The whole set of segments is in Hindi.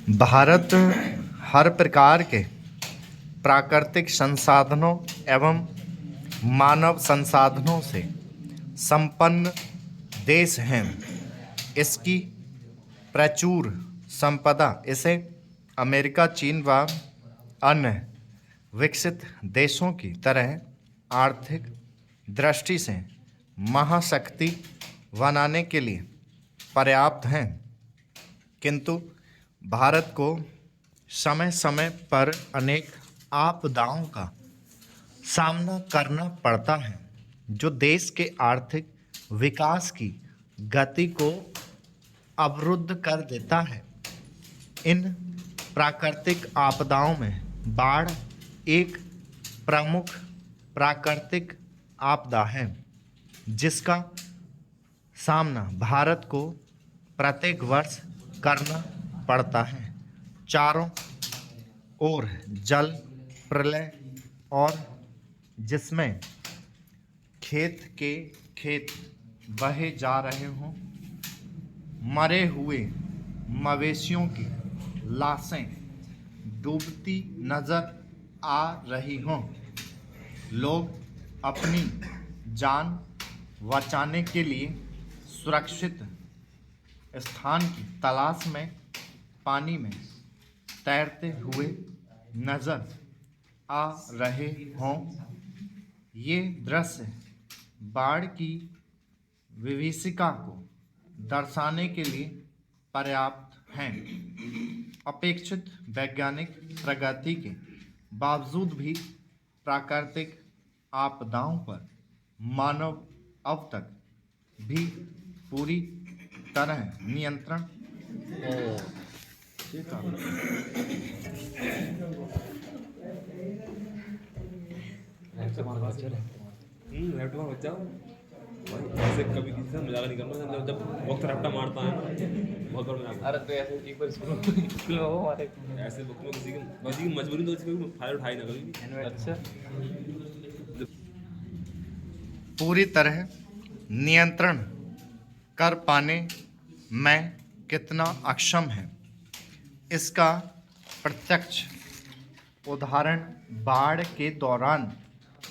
भारत हर प्रकार के प्राकृतिक संसाधनों एवं मानव संसाधनों से संपन्न देश है। इसकी प्रचुर संपदा इसे अमेरिका, चीन व अन्य विकसित देशों की तरह आर्थिक दृष्टि से महाशक्ति बनाने के लिए पर्याप्त हैं, किंतु भारत को समय समय पर अनेक आपदाओं का सामना करना पड़ता है, जो देश के आर्थिक विकास की गति को अवरुद्ध कर देता है। इन प्राकृतिक आपदाओं में बाढ़ एक प्रमुख प्राकृतिक आपदा है, जिसका सामना भारत को प्रत्येक वर्ष करना पड़ता है। चारों ओर जल प्रलय और जिसमें खेत के खेत बहे जा रहे हों, मरे हुए मवेशियों की लाशें डूबती नजर आ रही हों, लोग अपनी जान बचाने के लिए सुरक्षित स्थान की तलाश में पानी में तैरते हुए नजर आ रहे हों। ये दृश्य बाढ़ की विभीषिका को दर्शाने के लिए पर्याप्त हैं। अपेक्षित वैज्ञानिक प्रगति के बावजूद भी प्राकृतिक आपदाओं पर मानव अब तक भी पूरी तरह नियंत्रण लैपटॉप बच जाओ भाई, ऐसे कभी किसी से मजाक नहीं करना। जब वक्त रट्टा मारता है ना, बहुत बार मजाक। अरे तो ऐसे एक बार स्कूल में हो हमारे ऐसे वक्त में किसी की मजबूरी तो इसमें फायदा उठाई ना कभी भी। अच्छा पूरी तरह नियंत्रण कर पाने में कितना अक्षम है, इसका प्रत्यक्ष उदाहरण बाढ़ के दौरान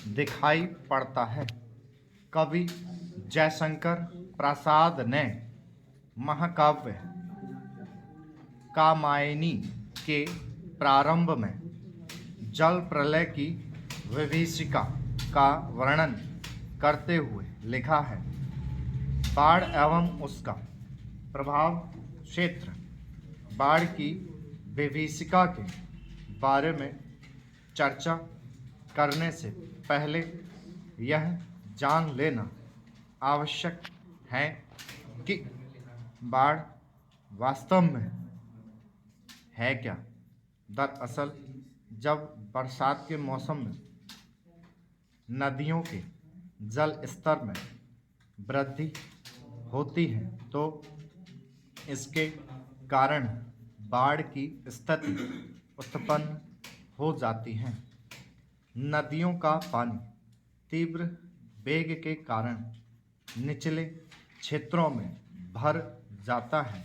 दिखाई पड़ता है। कवि जयशंकर प्रसाद ने महाकाव्य कामायनी के प्रारंभ में जल प्रलय की विभीषिका का वर्णन करते हुए लिखा है, बाढ़ एवं उसका प्रभाव क्षेत्र। बाढ़ की विभीषिका के बारे में चर्चा करने से पहले यह जान लेना आवश्यक है कि बाढ़ वास्तव में है क्या। दरअसल जब बरसात के मौसम में नदियों के जल स्तर में वृद्धि होती है, तो इसके कारण बाढ़ की स्थिति उत्पन्न हो जाती है। नदियों का पानी तीव्र वेग के कारण निचले क्षेत्रों में भर जाता है।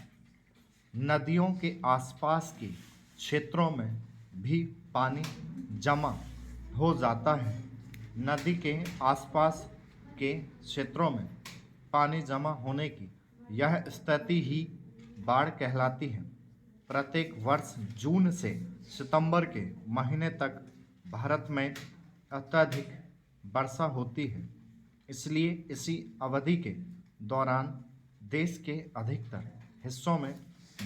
नदियों के आसपास के क्षेत्रों में भी पानी जमा हो जाता है। नदी के आसपास के क्षेत्रों में पानी जमा होने की यह स्थिति ही बाढ़ कहलाती है। प्रत्येक वर्ष जून से सितंबर के महीने तक भारत में अत्यधिक वर्षा होती है, इसलिए इसी अवधि के दौरान देश के अधिकतर हिस्सों में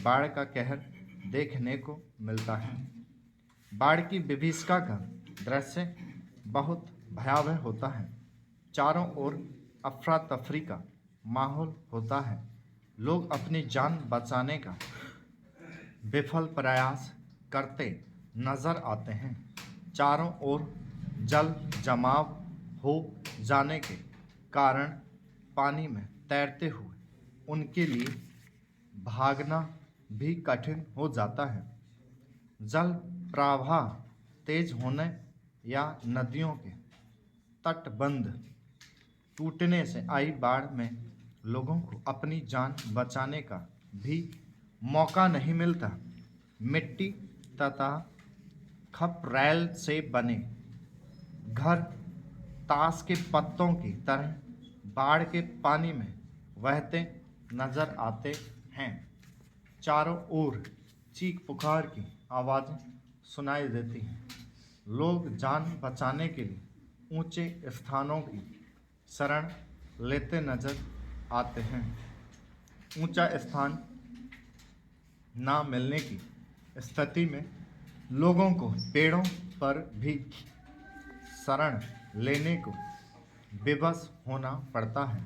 बाढ़ का कहर देखने को मिलता है। बाढ़ की विभीषिका का दृश्य बहुत भयावह होता है। चारों ओर अफरा तफरी का माहौल होता है। लोग अपनी जान बचाने का विफल प्रयास करते नजर आते हैं। चारों ओर जल जमाव हो जाने के कारण पानी में तैरते हुए उनके लिए भागना भी कठिन हो जाता है। जल प्रवाह तेज होने या नदियों के तटबंध टूटने से आई बाढ़ में लोगों को अपनी जान बचाने का भी मौका नहीं मिलता। मिट्टी तथा खपरैल से बने घर ताश के पत्तों की तरह बाढ़ के पानी में बहते नजर आते हैं। चारों ओर चीख पुकार की आवाज़ें सुनाई देती हैं। लोग जान बचाने के लिए ऊंचे स्थानों की शरण लेते नजर आते हैं। ऊंचा स्थान ना मिलने की स्थिति में लोगों को पेड़ों पर भी शरण लेने को विवश होना पड़ता है।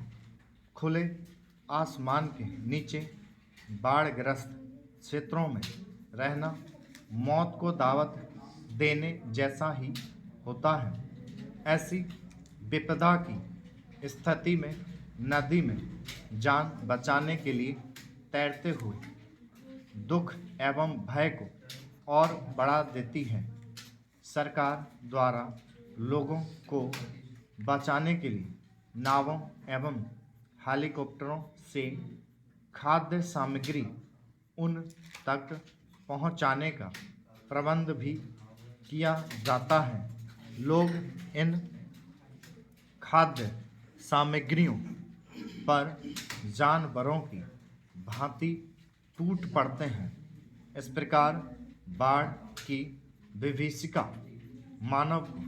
खुले आसमान के नीचे बाढ़ग्रस्त क्षेत्रों में रहना मौत को दावत देने जैसा ही होता है। ऐसी विपदा की स्थिति में नदी में जान बचाने के लिए तैरते हुए दुख एवं भय को और बढ़ा देती है। सरकार द्वारा लोगों को बचाने के लिए नावों एवं हेलीकॉप्टरों से खाद्य सामग्री उन तक पहुंचाने का प्रबंध भी किया जाता है। लोग इन खाद्य सामग्रियों पर जानवरों की भांति टूट पड़ते हैं। इस प्रकार बाढ़ की विभीषिका मानव को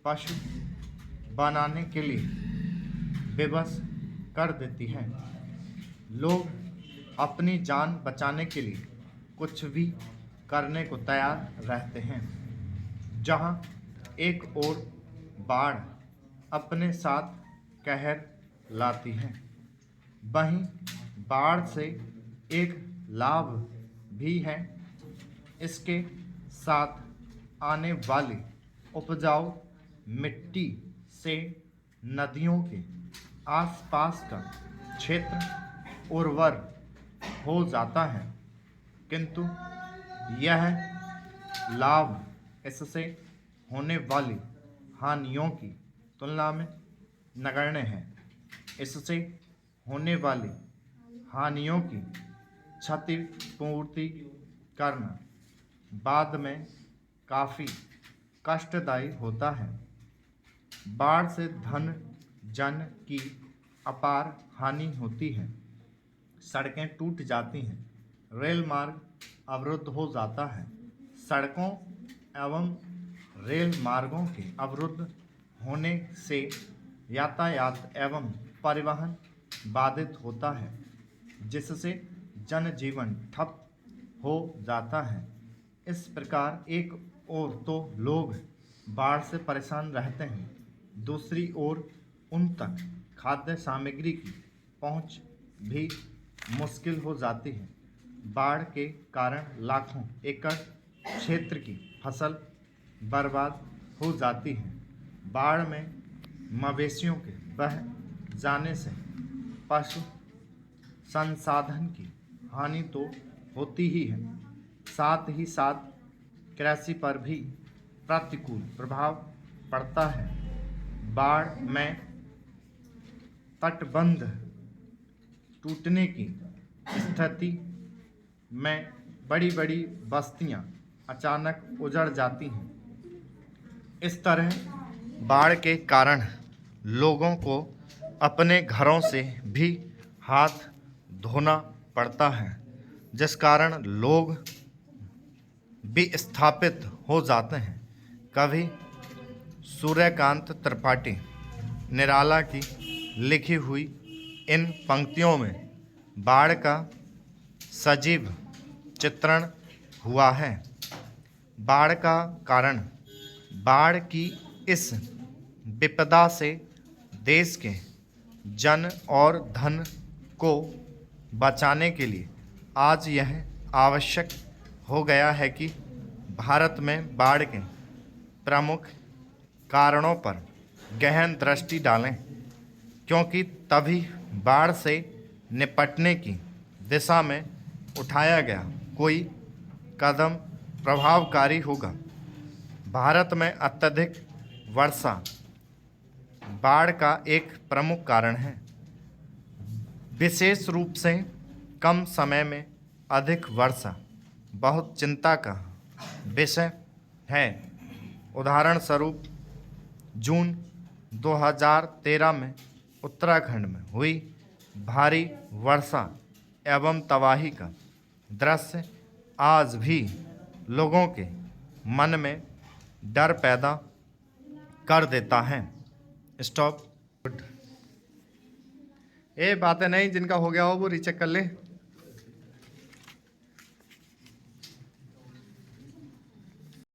पशु बनाने के लिए विवश कर देती है। लोग अपनी जान बचाने के लिए कुछ भी करने को तैयार रहते हैं। जहां एक ओर बाढ़ अपने साथ कहर लाती है, वहीं बाढ़ से एक लाभ भी है। इसके साथ आने वाली उपजाऊ मिट्टी से नदियों के आसपास का क्षेत्र उर्वर हो जाता है, किंतु यह लाभ इससे होने वाली हानियों की तुलना में नगण्य है। इससे होने वाली हानियों की क्षतिपूर्ति करना बाद में काफ़ी कष्टदायी होता है। बाढ़ से धन जन की अपार हानि होती है। सड़कें टूट जाती हैं, रेल मार्ग अवरुद्ध हो जाता है। सड़कों एवं रेल मार्गों के अवरुद्ध होने से यातायात एवं परिवहन बाधित होता है, जिससे जनजीवन ठप हो जाता है। इस प्रकार एक ओर तो लोग बाढ़ से परेशान रहते हैं, दूसरी ओर उन तक खाद्य सामग्री की पहुंच भी मुश्किल हो जाती है। बाढ़ के कारण लाखों एकड़ क्षेत्र की फसल बर्बाद हो जाती है। बाढ़ में मवेशियों के बह जाने से पशु संसाधन की हानि तो होती ही है, साथ ही साथ कृषि पर भी प्रतिकूल प्रभाव पड़ता है। बाढ़ में तटबंध टूटने की स्थिति में बड़ी बड़ी बस्तियां अचानक उजड़ जाती हैं। इस तरह बाढ़ के कारण लोगों को अपने घरों से भी हाथ धोना पड़ता है, जिस कारण लोग विस्थापित हो जाते हैं। कवि सूर्यकांत त्रिपाठी निराला की लिखी हुई इन पंक्तियों में बाढ़ का सजीव चित्रण हुआ है। बाढ़ का कारण बाढ़ की इस विपदा से देश के जन और धन को बचाने के लिए आज यह आवश्यक हो गया है कि भारत में बाढ़ के प्रमुख कारणों पर गहन दृष्टि डालें, क्योंकि तभी बाढ़ से निपटने की दिशा में उठाया गया कोई कदम प्रभावकारी होगा। भारत में अत्यधिक वर्षा बाढ़ का एक प्रमुख कारण है। विशेष रूप से कम समय में अधिक वर्षा बहुत चिंता का विषय है। उदाहरण स्वरूप जून 2013 में उत्तराखंड में हुई भारी वर्षा एवं तबाही का दृश्य आज भी लोगों के मन में डर पैदा कर देता है। स्टॉप। गुड। ये बातें नहीं, जिनका हो गया हो वो रीचेक कर ले।